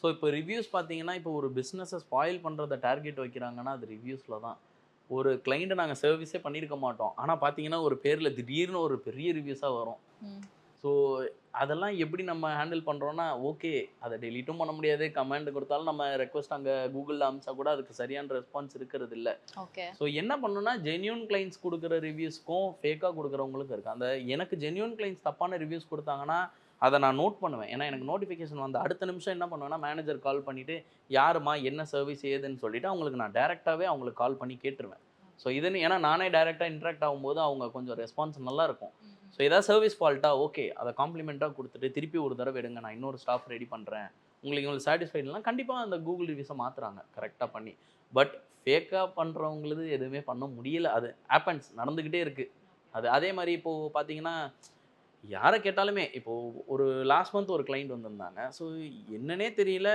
So இப்போ reviews பார்த்தீங்கன்னா, இப்போ ஒரு பிஸ்னஸை ஸ்பாயில் பண்ணுறத டார்கெட் வைக்கிறாங்கன்னா, அது ரிவ்யூஸில் தான். ஒரு கிளைண்ட்ட நாங்க சர்வீஸே பண்ணியிருக்க மாட்டோம். ஆனா பார்த்தீங்கன்னா, ஒரு பேர்ல திடீர்னு ஒரு பெரிய ரிவ்யூஸா வரும். ம். ஸோ அதெல்லாம் எப்படி நம்ம ஹேண்டில் பண்றோம்னா, ஓகே. அத டெலீட்டும் பண்ண முடியாது. கமாண்ட் குடுத்தாலும் நம்ம ரெக்வெஸ்ட் அங்க கூகுள்ல அனுப்பிச்சா கூட அதுக்கு சரியான ரெஸ்பான்ஸ் இருக்கிறது இல்ல. ஓகே. ஸோ என்ன பண்ணணும்னா, ஜென்யூன் கிளையண்ட்ஸ் குடுக்குற ரிவ்யூஸ்க்கும், ஃபேக்கா குடுக்குறவங்களுக்கும் இருக்கு. அந்த எனக்கு ஜென்யூன் கிளையண்ட்ஸ் தப்பான ரிவ்யூஸ் குடுத்தாங்கன்னா, அத நான் நோட் பண்ணுவேன். ஏன்னா எனக்கு நோட்டிஃபிகேஷன் வந்த அடுத்த நிமிஷம் என்ன பண்ணுவேன்னா, மேனேஜர் கால் பண்ணிட்டு, யாரும்மா? என்ன சர்வீஸ்? ஏதுன்னு சொல்லிட்டு அவங்களுக்கு நான் டைரக்ட்டாவே அவங்களுக்கு கால் பண்ணி கேட்டுருவேன். ஸோ இதுன்னு ஏன்னா நானே டைரக்ட்டா இன்டராக்ட் ஆகும்போது அவங்க கொஞ்சம் ரெஸ்பான்ஸ் நல்லா இருக்கும். ஸோ ஏதாவது சர்வீஸ் ஃபால்ட்டா ஓகே. அத காம்ப்ளிமென்ட்டா குடுத்துட்டு, திருப்பி ஒரு தடவ எடுங்க. நான் இன்னொரு ஸ்டாஃப் ரெடி பண்றேன். உங்களுக்கு சாட்டிஸ்ஃபைட் இல்லனா கண்டிப்பா அந்த கூகுள் ரிவ்யூஸ மாத்துறாங்க. கரெக்ட்டா பண்ணி. பட் ஃபேக்கா பண்றவங்களுது எதுவுமே பண்ண முடியல. அது ஹேப்பன்ஸ் நடந்துகிட்டே இருக்கு. அது அதே மாரி இப்போ பார்த்தீங்கன்னா, யார கேட்டாலுமே இப்போ ஒரு லாஸ்ட் மந்த் ஒரு கிளையண்ட் வந்திருந்தாங்க. ஸோ என்னன்னே தெரியல.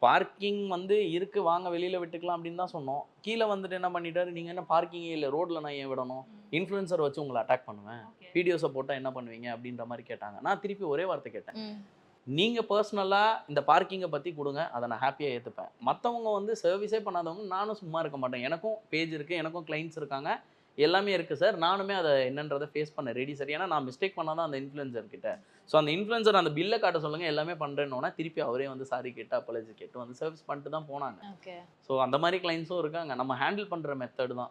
பார்க்கிங் வந்து இருக்கு. வாங்க வெளியில விட்டுக்கலாம் அப்படின்னு தான் சொன்னோம். கீழ வந்துட்டு என்ன பண்ணிட்டாரு, நீங்க என்ன பார்க்கிங்கே இல்ல. ரோட்ல நான் ஏன் விடணும்? இன்ஃப்ளூயன்சர் வச்சு உங்கள அட்டாக் பண்ணுவேன். ஓகே. வீடியோஸ போட்டா என்ன பண்ணுவீங்க? அப்படின்ற மாரி கேட்டாங்க. நான் திருப்பி ஒரே வார்த்தை கேட்டேன். ம். நீங்க பெர்சனலா இந்த பார்க்கிங்க பத்தி குடுங்க. அத நான் ஹேப்பியா ஏத்துப்பேன். மத்தவங்க வந்து சர்வீஸே பண்ணாதவங்க நானும் சும்மா இருக்க மாட்டேன். எனக்கும் பேஜ் இருக்கு. எனக்கும் கிளையண்ட்ஸ் இருக்காங்க. எல்லாமே இருக்கு சார். நானுமே அத என்னன்றத ஃபேஸ் பண்ண ரெடி சார். ஏன்னா நான் மிஸ்டேக் பண்ணா தான் அந்த இன்ஃப்ளூயன்சர் கிட்ட. ஸோ அந்த இன்ஃப்ளூயன்சர் அந்த பில்ல காட்ட சொல்லுங்க. எல்லாமே பண்றேன்னோன, திருப்பி அவரே வந்து சாரி கேட்டு, அப்பாலஜி கேட்டு வந்து சர்வீஸ் பண்ணிட்டு தான் போனாங்க. ஓகே. ஸோ அந்த மாரி கிளையண்ட்ஸும் இருக்காங்க. நம்ம ஹேண்டில் பண்ற மெத்தட் தான்.